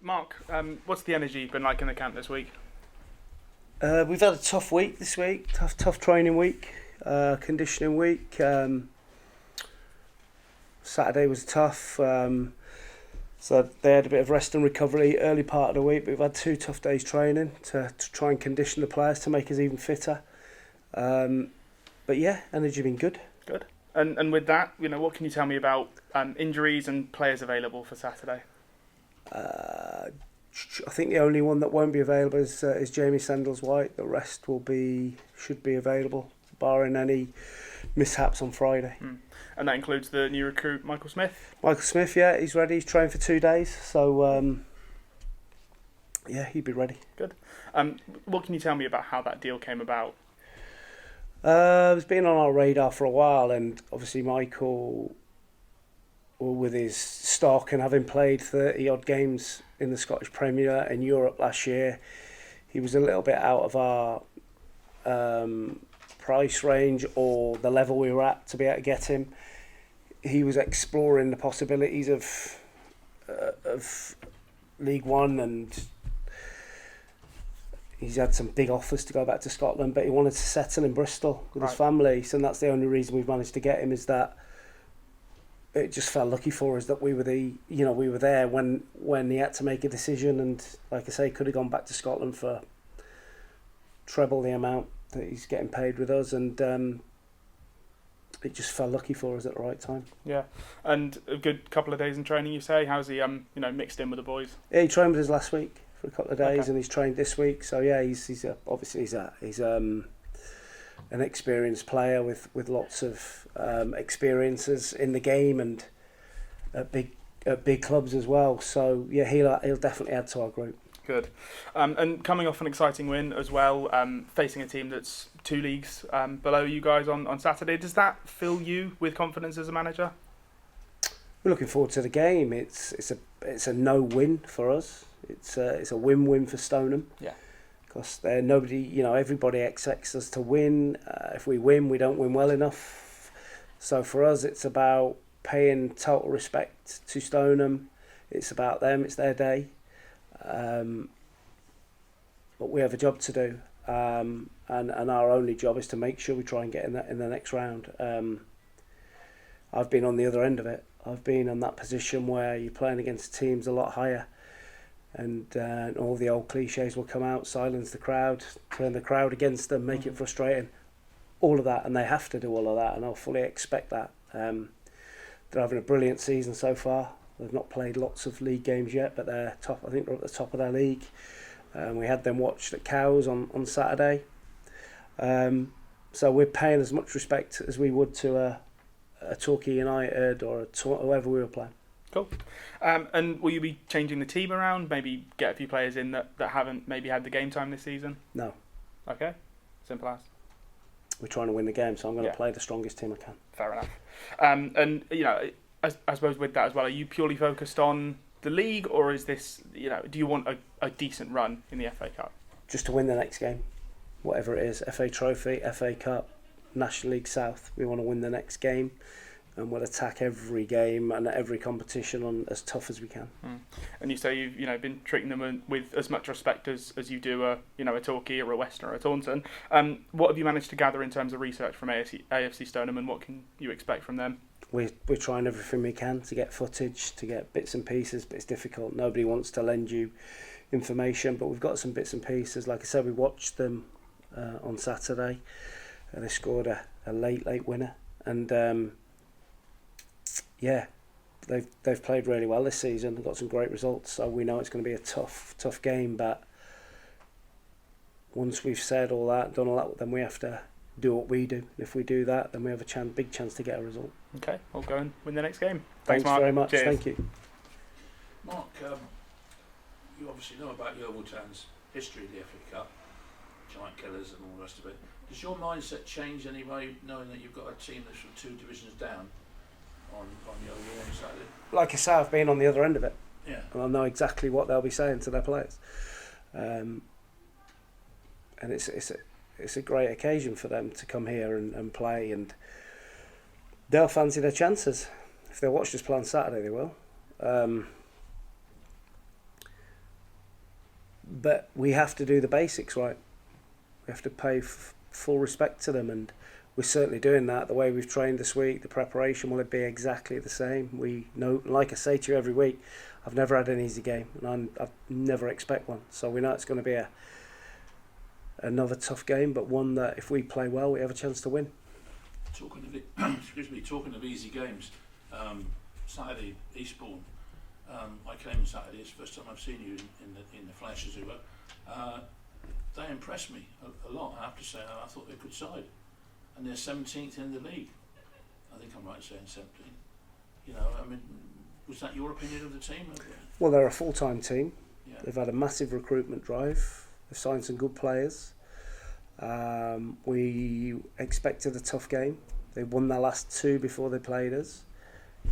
Mark, what's the energy been like in the camp this week? We've had a tough week this week, tough training week, conditioning week. Saturday was tough, so they had a bit of rest and recovery early part of the week. But we've had 2 tough days training to try and condition the players to make us even fitter. But yeah, energy been good. Good. And with that, what can you tell me about injuries and players available for Saturday? I think the only one that won't be available is Jamie Sandles-White. The rest should be available, barring any mishaps on Friday. And that includes the new recruit, Michael Smith? Michael Smith, yeah, he's ready. He's trained for 2 days, so yeah, he'd be ready. Good. What can you tell me about how that deal came about? It's been on our radar for a while, and obviously Michael, with his stock and having played 30-odd games in the Scottish Premier in Europe last year, he was a little bit out of our price range or the level we were at to be able to get him. He was exploring the possibilities of League One, and he's had some big offers to go back to Scotland, but he wanted to settle in Bristol with his family. So that's the only reason we've managed to get him, is that it just felt lucky for us that we were there when he had to make a decision, and like I say, could have gone back to Scotland for treble the amount that he's getting paid with us, and it just felt lucky for us at the right time. Yeah, and a good couple of days in training, you say. How's he mixed in with the boys? Yeah, he trained with us last week for a couple of days, okay. And he's trained this week. So yeah, he's obviously an experienced player with lots of experiences in the game and at big clubs as well. So yeah, he'll definitely add to our group. Good. And coming off an exciting win as well, facing a team that's 2 leagues below you guys on Saturday. Does that fill you with confidence as a manager? We're looking forward to the game. It's a no-win for us. It's a win-win for Stoneham. Yeah. Because everybody expects us to win. If we win, we don't win well enough. So for us, it's about paying total respect to Stoneham. It's about them. It's their day. But we have a job to do, and our only job is to make sure we try and get in the next round. I've been on the other end of it. I've been in that position where you're playing against teams a lot higher, and all the old cliches will come out: silence the crowd, turn the crowd against them, make it frustrating. All of that, and they have to do all of that, and I'll fully expect that. They're having a brilliant season so far. They've not played lots of league games yet, but they're top. I think they're at the top of their league. We had them watched at Cows on Saturday. So we're paying as much respect as we would to a Torquay United or whoever we were playing. Cool. And will you be changing the team around? Maybe get a few players in that haven't maybe had the game time this season? No. Okay. Simple as. We're trying to win the game, so I'm going to play the strongest team I can. Fair enough. And I suppose with that as well, are you purely focused on the league, or is this, do you want a decent run in the FA Cup? Just to win the next game, whatever it is, FA Trophy, FA Cup, National League South. We want to win the next game, and we'll attack every game and every competition on as tough as we can. And you say you've been treating them with as much respect as you do a Torquay or a Western or a Taunton. What have you managed to gather in terms of research from AFC Stoneham, and what can you expect from them? We're trying everything we can to get footage, to get bits and pieces, but it's difficult. Nobody wants to lend you information, but we've got some bits and pieces. Like I said, we watched them on Saturday. They scored a late winner, and they've played really well this season. They've got some great results, so we know it's going to be a tough game. But once we've said all that, done all that, then we have to do what we do. If we do that, then we have a big chance to get a result. Okay, we'll go and win the next game. Thanks Mark. very much. Cheers. Thank you. Mark, you obviously know about Yeovil Town's history of the FA Cup, giant killers and all the rest of it. Does your mindset change anyway, knowing that you've got a team that's from 2 divisions down on Yeovil on Saturday? Like I say, I've been on the other end of it. Yeah. And I know exactly what they'll be saying to their players. And it's a great occasion for them to come here and play, and they'll fancy their chances. If they watch us play on Saturday, they will. but we have to do the basics right. We have to pay full respect to them, and we're certainly doing that. The way we've trained this week, the preparation, will it be exactly the same? We know, like I say to you every week, I've never had an easy game, and I've never expect one. So we know it's going to be another tough game, but one that if we play well, we have a chance to win. Talking of talking of easy games, Saturday, Eastbourne. I came Saturday. It's the first time I've seen you in the flesh, as it were. They impressed me a lot. I have to say, I thought they're a good side, and they're 17th in the league. I think I'm right in saying 17th. You know, I mean, was that your opinion of the team? Well, they're a full-time team. Yeah. They've had a massive recruitment drive. They've signed some good players. We expected a tough game. They won their last two before they played us.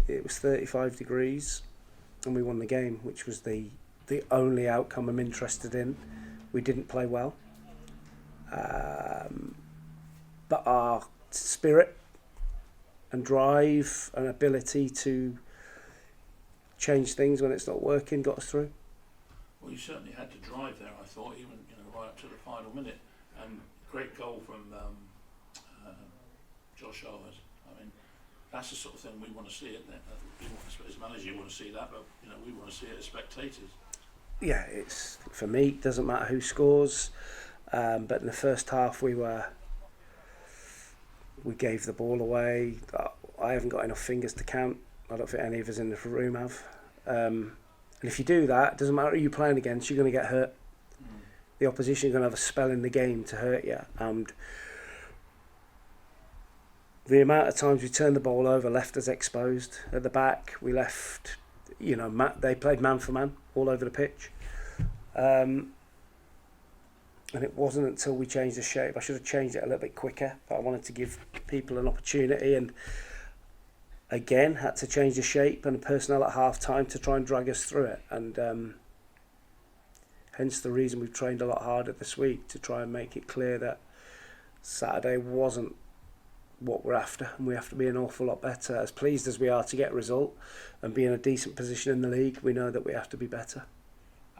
It was 35 degrees, and we won the game, which was the only outcome I'm interested in. We didn't play well. But our spirit and drive and ability to change things when it's not working got us through. Well, you certainly had to drive there, I thought, even right up to the final minute. And great goal from Josh Owers. I mean, that's the sort of thing we want to see it. As manager, you want to see that, but we want to see it as spectators. Yeah, it's for me. It doesn't matter who scores, but in the first half we gave the ball away. I haven't got enough fingers to count. I don't think any of us in the room have. And if you do that, it doesn't matter who you're playing against. You're going to get hurt. The opposition is going to have a spell in the game to hurt you, and the amount of times we turned the ball over left us exposed. At the back, we left. They played man for man all over the pitch, and it wasn't until we changed the shape. I should have changed it a little bit quicker, but I wanted to give people an opportunity, and again had to change the shape and the personnel at half time to try and drag us through it, and hence the reason we've trained a lot harder this week to try and make it clear that Saturday wasn't what we're after, and we have to be an awful lot better. As pleased as we are to get a result and be in a decent position in the league, we know that we have to be better.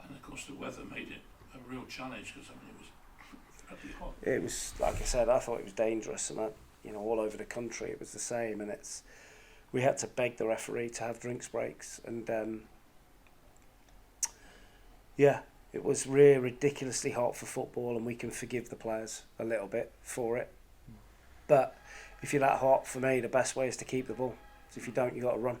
And of course the weather made it a real challenge, because it was pretty hot. It was, like I said, I thought it was dangerous, and all over the country it was the same, and we had to beg the referee to have drinks breaks, and it was really ridiculously hot for football, and we can forgive the players a little bit for it. But if you're that hot, for me, the best way is to keep the ball. So if you don't, you got to run.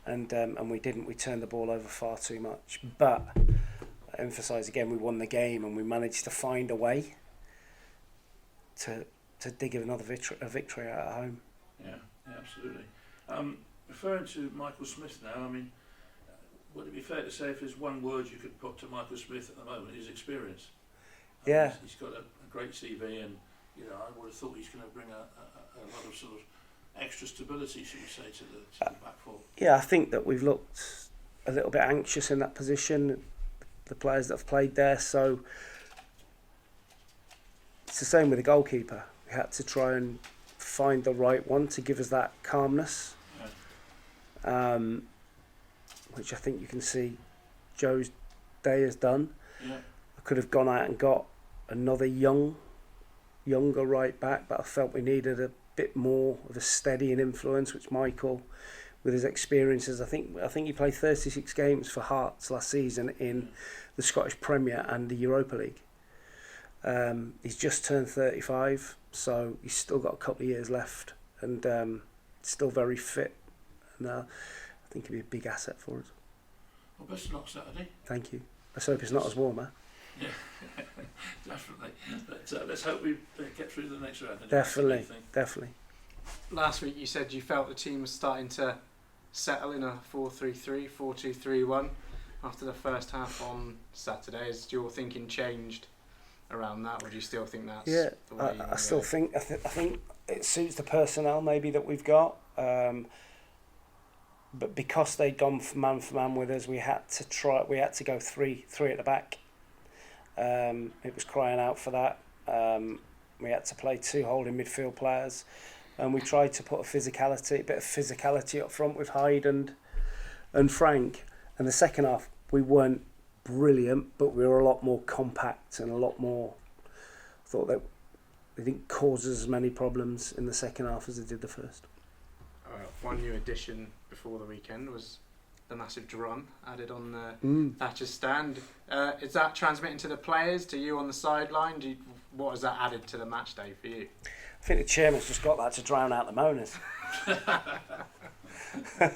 And we didn't. We turned the ball over far too much. But I emphasise again, we won the game, and we managed to find a way to dig another victory out at home. Yeah, absolutely. Referring to Michael Smith now, I mean, would it be fair to say if there's one word you could put to Michael Smith at the moment, his experience? Yeah. He's got a great CV, and I would have thought he's going to bring a lot of sort of extra stability, should we say, to the back four. Yeah, I think that we've looked a little bit anxious in that position, the players that have played there, so it's the same with the goalkeeper. We had to try and find the right one to give us that calmness, which I think you can see Joe's day has done. Yeah. I could have gone out and got another younger right back, but I felt we needed a bit more of a steadying influence, which Michael, with his experiences, I think he played 36 games for Hearts last season in the Scottish Premier and the Europa League. He's just turned 35, so he's still got a couple of years left, and still very fit, and I think he'll be a big asset for us. Well, best of luck Saturday. Thank you. Let's hope it's not as warm, Yeah, definitely. But let's hope we get through the next round. Definitely. Last week you said you felt the team was starting to settle in a 4-3-3, 4-2-3-1 after the first half on Saturday. Has your thinking changed around that, or do you still think that's the way I still think I think it suits the personnel maybe that we've got, but because they'd gone for man with us, we had to go three at the back. It was crying out for that. We had to play two holding midfield players, and we tried to put a bit of physicality up front with Hyde and Frank. And the second half, we weren't brilliant, but we were a lot more compact and a lot more. I thought that they didn't cause us as many problems in the second half as they did the first. One new addition before the weekend was the massive drum added on the Thatcher's stand. Is that transmitting to the players, to you on the sideline? What has that added to the match day for you? I think the chairman's just got that to drown out the moaners.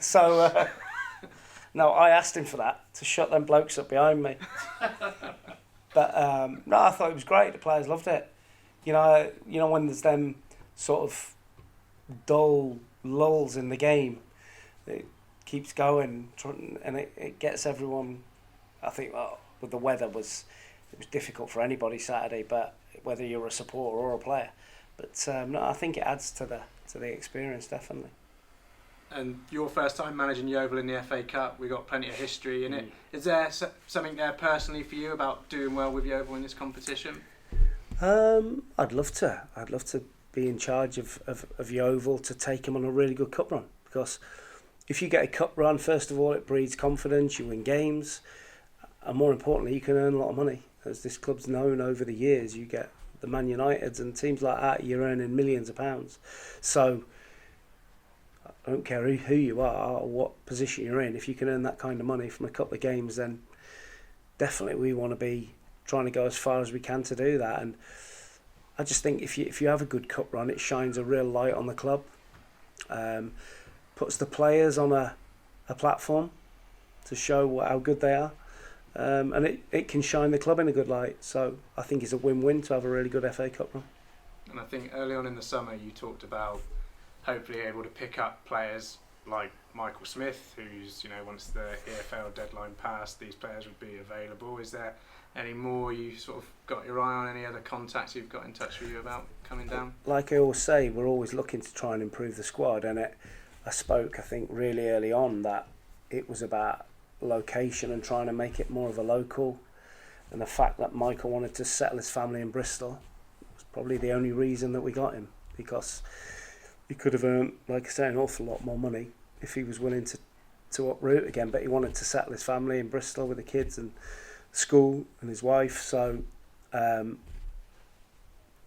So, no, I asked him for that, to shut them blokes up behind me. But, no, I thought it was great. The players loved it. You know when there's them sort of dull lulls in the game, it keeps going, and it gets everyone. I think with the weather it was difficult for anybody Saturday, but whether you're a supporter or a player, but no, I think it adds to the experience definitely. And your first time managing Yeovil in the FA Cup, we got plenty of history in it. Is there something there personally for you about doing well with Yeovil in this competition? I'd love to be in charge of Yeovil, to take them on a really good cup run, because if you get a cup run, first of all, it breeds confidence, you win games, and more importantly, you can earn a lot of money. As this club's known over the years, you get the Man Uniteds and teams like that, you're earning millions of pounds. So I don't care who you are or what position you're in, if you can earn that kind of money from a couple of games, then definitely we want to be trying to go as far as we can to do that. And I just think if you have a good cup run, it shines a real light on the club, puts the players on a platform to show how good they are, and it can shine the club in a good light. So I think it's a win-win to have a really good FA Cup run. And I think early on in the summer you talked about hopefully able to pick up players like Michael Smith, who's, once the EFL deadline passed, these players would be available. Is there any more you sort of got your eye on, any other contacts you've got in touch with you about coming down? Like I always say, we're always looking to try and improve the squad, and I spoke, I think, really early on that it was about location and trying to make it more of a local, and the fact that Michael wanted to settle his family in Bristol was probably the only reason that we got him, because he could have earned, like I say, an awful lot more money if he was willing to uproot again, but he wanted to settle his family in Bristol with the kids and school and his wife. So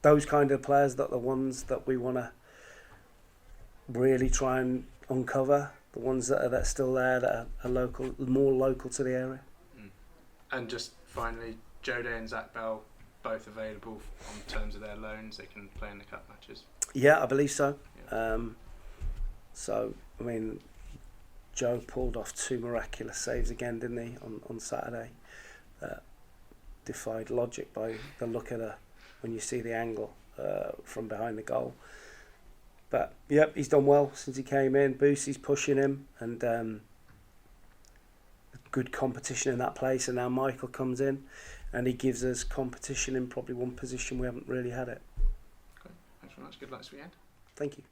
those kind of players that are the ones that we want to really try and uncover, the ones that are still there, that are local, more local to the area. And just finally, Joe Day and Zach Bell both available on terms of their loans. They can play in the cup matches. Yeah, I believe so. Yeah. So I mean, Joe pulled off 2 miraculous saves again, didn't he, on Saturday? Defied logic by the look at when you see the angle from behind the goal. But yep, he's done well since he came in. Boosie's pushing him, and good competition in that place. And now Michael comes in, and he gives us competition in probably one position we haven't really had it. Okay, thanks very much. Good luck this weekend. Thank you.